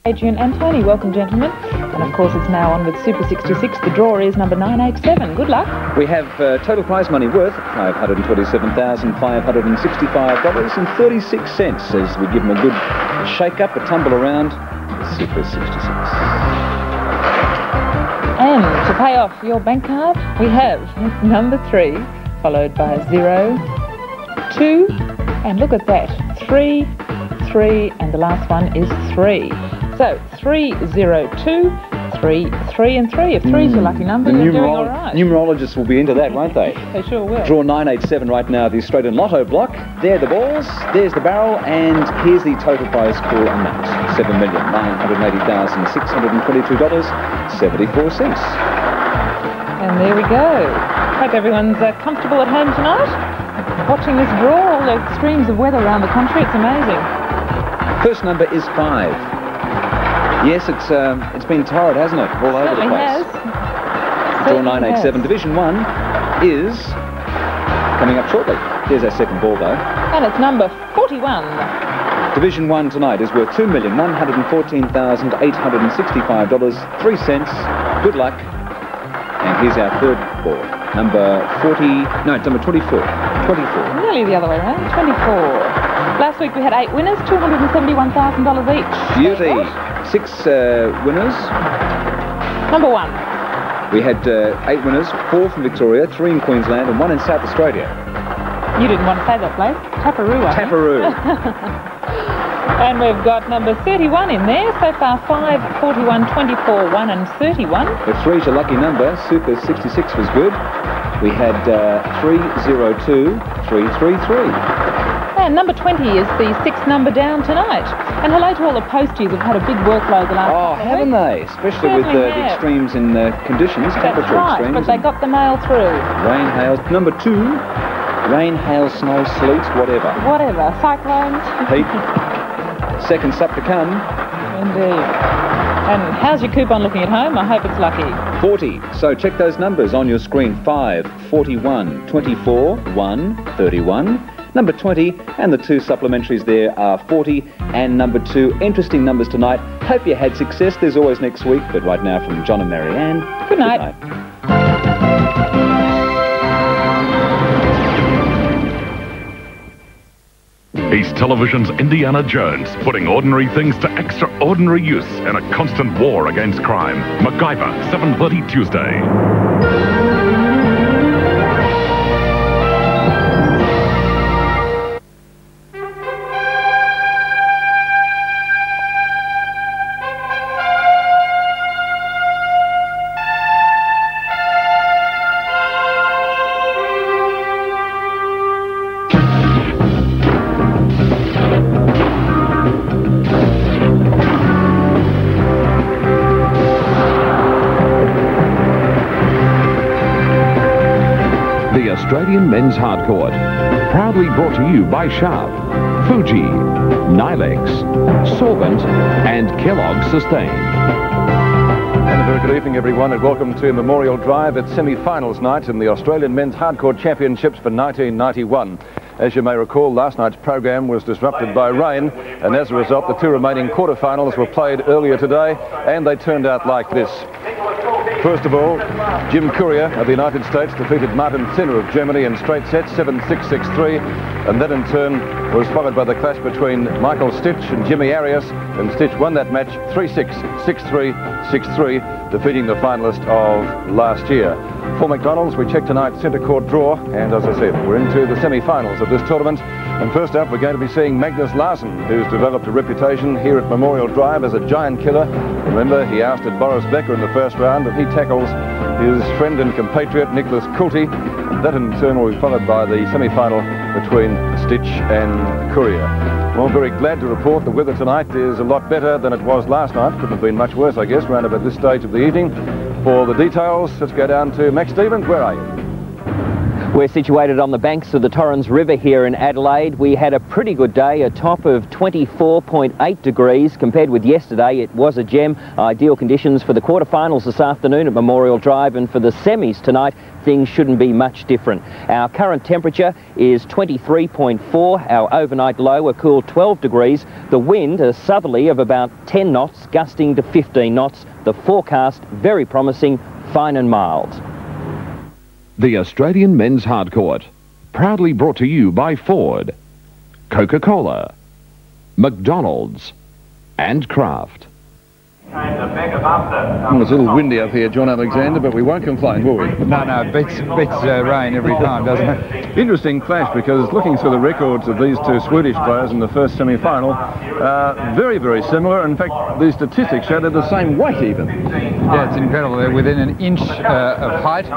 Adrian and Tony, welcome gentlemen. And of course it's now on with Super 66. The draw is number 987. Good luck. We have total prize money worth $527,565.36 as we give them a good shake-up, a tumble around Super 66. And to pay off your bank card, we have number 3, followed by 0, 2, and look at that, 3, 3, and the last one is 3. So 3, 0, 2, 3, 3, and 3. If 3 is your lucky number, you're doing all right. Numerologists will be into that, won't they? They sure will. Draw 987 right now, the Australian Lotto block. There are the balls, there's the barrel, and here's the total prize pool amount. $7,980,622.74. And there we go. Hope everyone's comfortable at home tonight, watching this draw, all the extremes of weather around the country. It's amazing. First number is 5. Yes, it's been torrid, hasn't it? All over the place. Draw 987. Division 1 is coming up shortly. Here's our second ball, though. And it's number 41. Division 1 tonight is worth $2,114,865.03. Good luck. And here's our third ball. Number 24. Nearly the other way around. 24. Last week we had 8 winners, $271,000 each. Beauty. 6 winners. Number 1. We had 8 winners, 4 from Victoria, 3 in Queensland, and 1 in South Australia. You didn't want to say that place. Taparoo, I think. Taparoo. And we've got number 31 in there. So far 5, 41, 24, 1 and 31. If 3's your lucky number, Super 66 was good. We had 302, 333. And number 20 is the 6th number down tonight. And hello to all the posties who've had a big workload the last couple of haven't weeks. they? Especially with the extremes in conditions, temperature right, extremes. but they got the mail through. Rain, hail. Number 2, rain, hail, snow, sleet, whatever. Whatever. Cyclones. Heat. Second sup to come. Indeed. And how's your coupon looking at home? I hope it's lucky. 40. So check those numbers on your screen. 5, 41, 24, 1, 31. Number 20, and the 2 supplementaries there are 40 and number 2. Interesting numbers tonight. Hope you had success. There's always next week, but right now from John and Marianne, good night. Good night. East Television's Indiana Jones, putting ordinary things to extraordinary use in a constant war against crime. MacGyver, 7:30 Tuesday. Australian Men's Handcourt, proudly brought to you by Sharp, Fuji, Nilex, Sorbent and Kellogg's Sustain. And a very good evening everyone and welcome to Memorial Drive at semi-finals night in the Australian Men's Handcourt Championships for 1991. As you may recall, last night's program was disrupted by rain, and as a result the 2 remaining quarterfinals were played earlier today, and they turned out like this. First of all, Jim Courier of the United States defeated Martin Zinner of Germany in straight sets, 7-6, 6-3, and that in turn was followed by the clash between Michael Stitch and Jimmy Arias, and Stitch won that match 3-6, 6-3, 6-3, defeating the finalist of last year. For McDonald's, we check tonight's centre court draw, and as I said, we're into the semi-finals of this tournament. And first up, we're going to be seeing Magnus Larsson, who's developed a reputation here at Memorial Drive as a giant killer. Remember, he ousted Boris Becker in the first round, and he tackles his friend and compatriot Nicholas Coulty. That in turn will be followed by the semi-final between Stitch and Courier. Well, I'm very glad to report the weather tonight is a lot better than it was last night. Couldn't have been much worse, I guess, round about this stage of the evening. For the details, let's go down to Max Stevens. Where are you? We're situated on the banks of the Torrens River here in Adelaide. We had a pretty good day, a top of 24.8 degrees. Compared with yesterday, it was a gem. Ideal conditions for the quarterfinals this afternoon at Memorial Drive, and for the semis tonight, things shouldn't be much different. Our current temperature is 23.4. Our overnight low, a cool 12 degrees. The wind, a southerly of about 10 knots, gusting to 15 knots. The forecast, very promising, fine and mild. The Australian Men's Hardcourt, proudly brought to you by Ford, Coca-Cola, McDonald's and Kraft. Well, it's a little windy up here, John Alexander, but we won't complain, will we? No, it beats rain every time, doesn't it? Interesting clash, because looking through the records of these two Swedish players in the first semi-final, very, very similar. In fact, the statistics show they're the same weight even. Yeah, it's incredible. They're within an inch of height,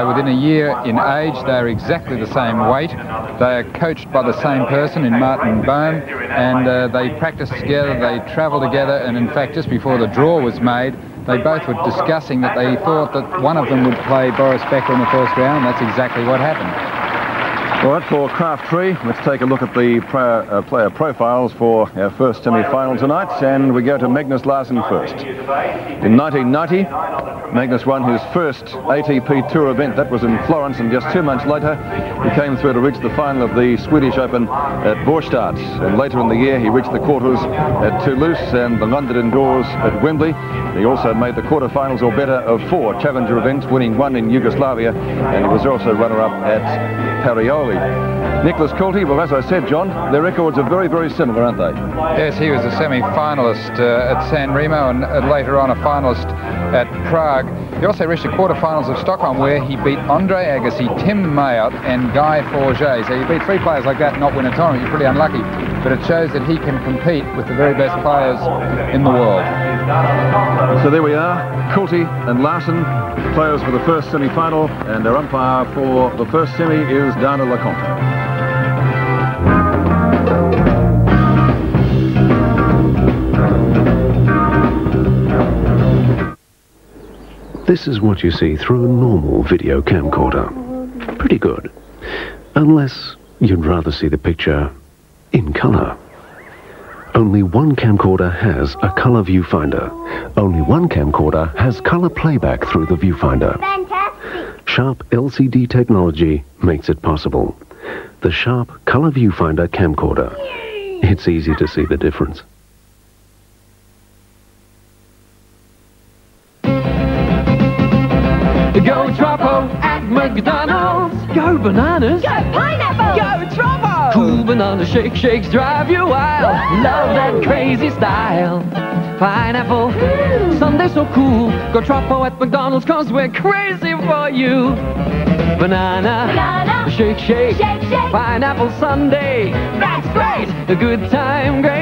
within a year in age. They're exactly the same weight. They are coached by the same person in Martin Bohm, and they practice together, they travel together, and in fact, just before the draw was made, they both were discussing that they thought that one of them would play Boris Becker in the first round, and that's exactly what happened. All right, for Kraft 3, let's take a look at the player profiles for our first semi-final tonight, and we go to Magnus Larsson first. In 1990, Magnus won his first ATP Tour event. That was in Florence, and just 2 months later, he came through to reach the final of the Swedish Open at Borstadt. And later in the year, he reached the quarters at Toulouse and the London Indoors at Wembley. He also made the quarterfinals or better of 4 challenger events, winning 1 in Yugoslavia, and he was also runner-up at Parioli. Nicholas Coulty, well, as I said, John, their records are very, very similar, aren't they? Yes, he was a semi-finalist at San Remo, and later on a finalist at Prague. He also reached the quarterfinals of Stockholm, where he beat Andre Agassi, Tim Mayotte and Guy Forget. So you beat 3 players like that and not win a tournament, you're pretty unlucky. But it shows that he can compete with the very best players in the world. So there we are, Coulty and Larsson, players for the first semi-final, and our umpire for the first semi is Dana LeConte. This is what you see through a normal video camcorder. Pretty good. Unless you'd rather see the picture in colour. Only one camcorder has a colour viewfinder. Only one camcorder has colour playback through the viewfinder. Fantastic! Sharp LCD technology makes it possible. The Sharp Colour Viewfinder camcorder. It's easy to see the difference. Go Troppo at McDonald's. Go bananas. Go pineapple. Go Troppo. Cool banana shakes drive you wild. Love that crazy style. Pineapple, Sunday so cool. Go Troppo at McDonald's, 'cause we're crazy for you. Banana, shake, shake. Pineapple Sunday, that's great. A good time, great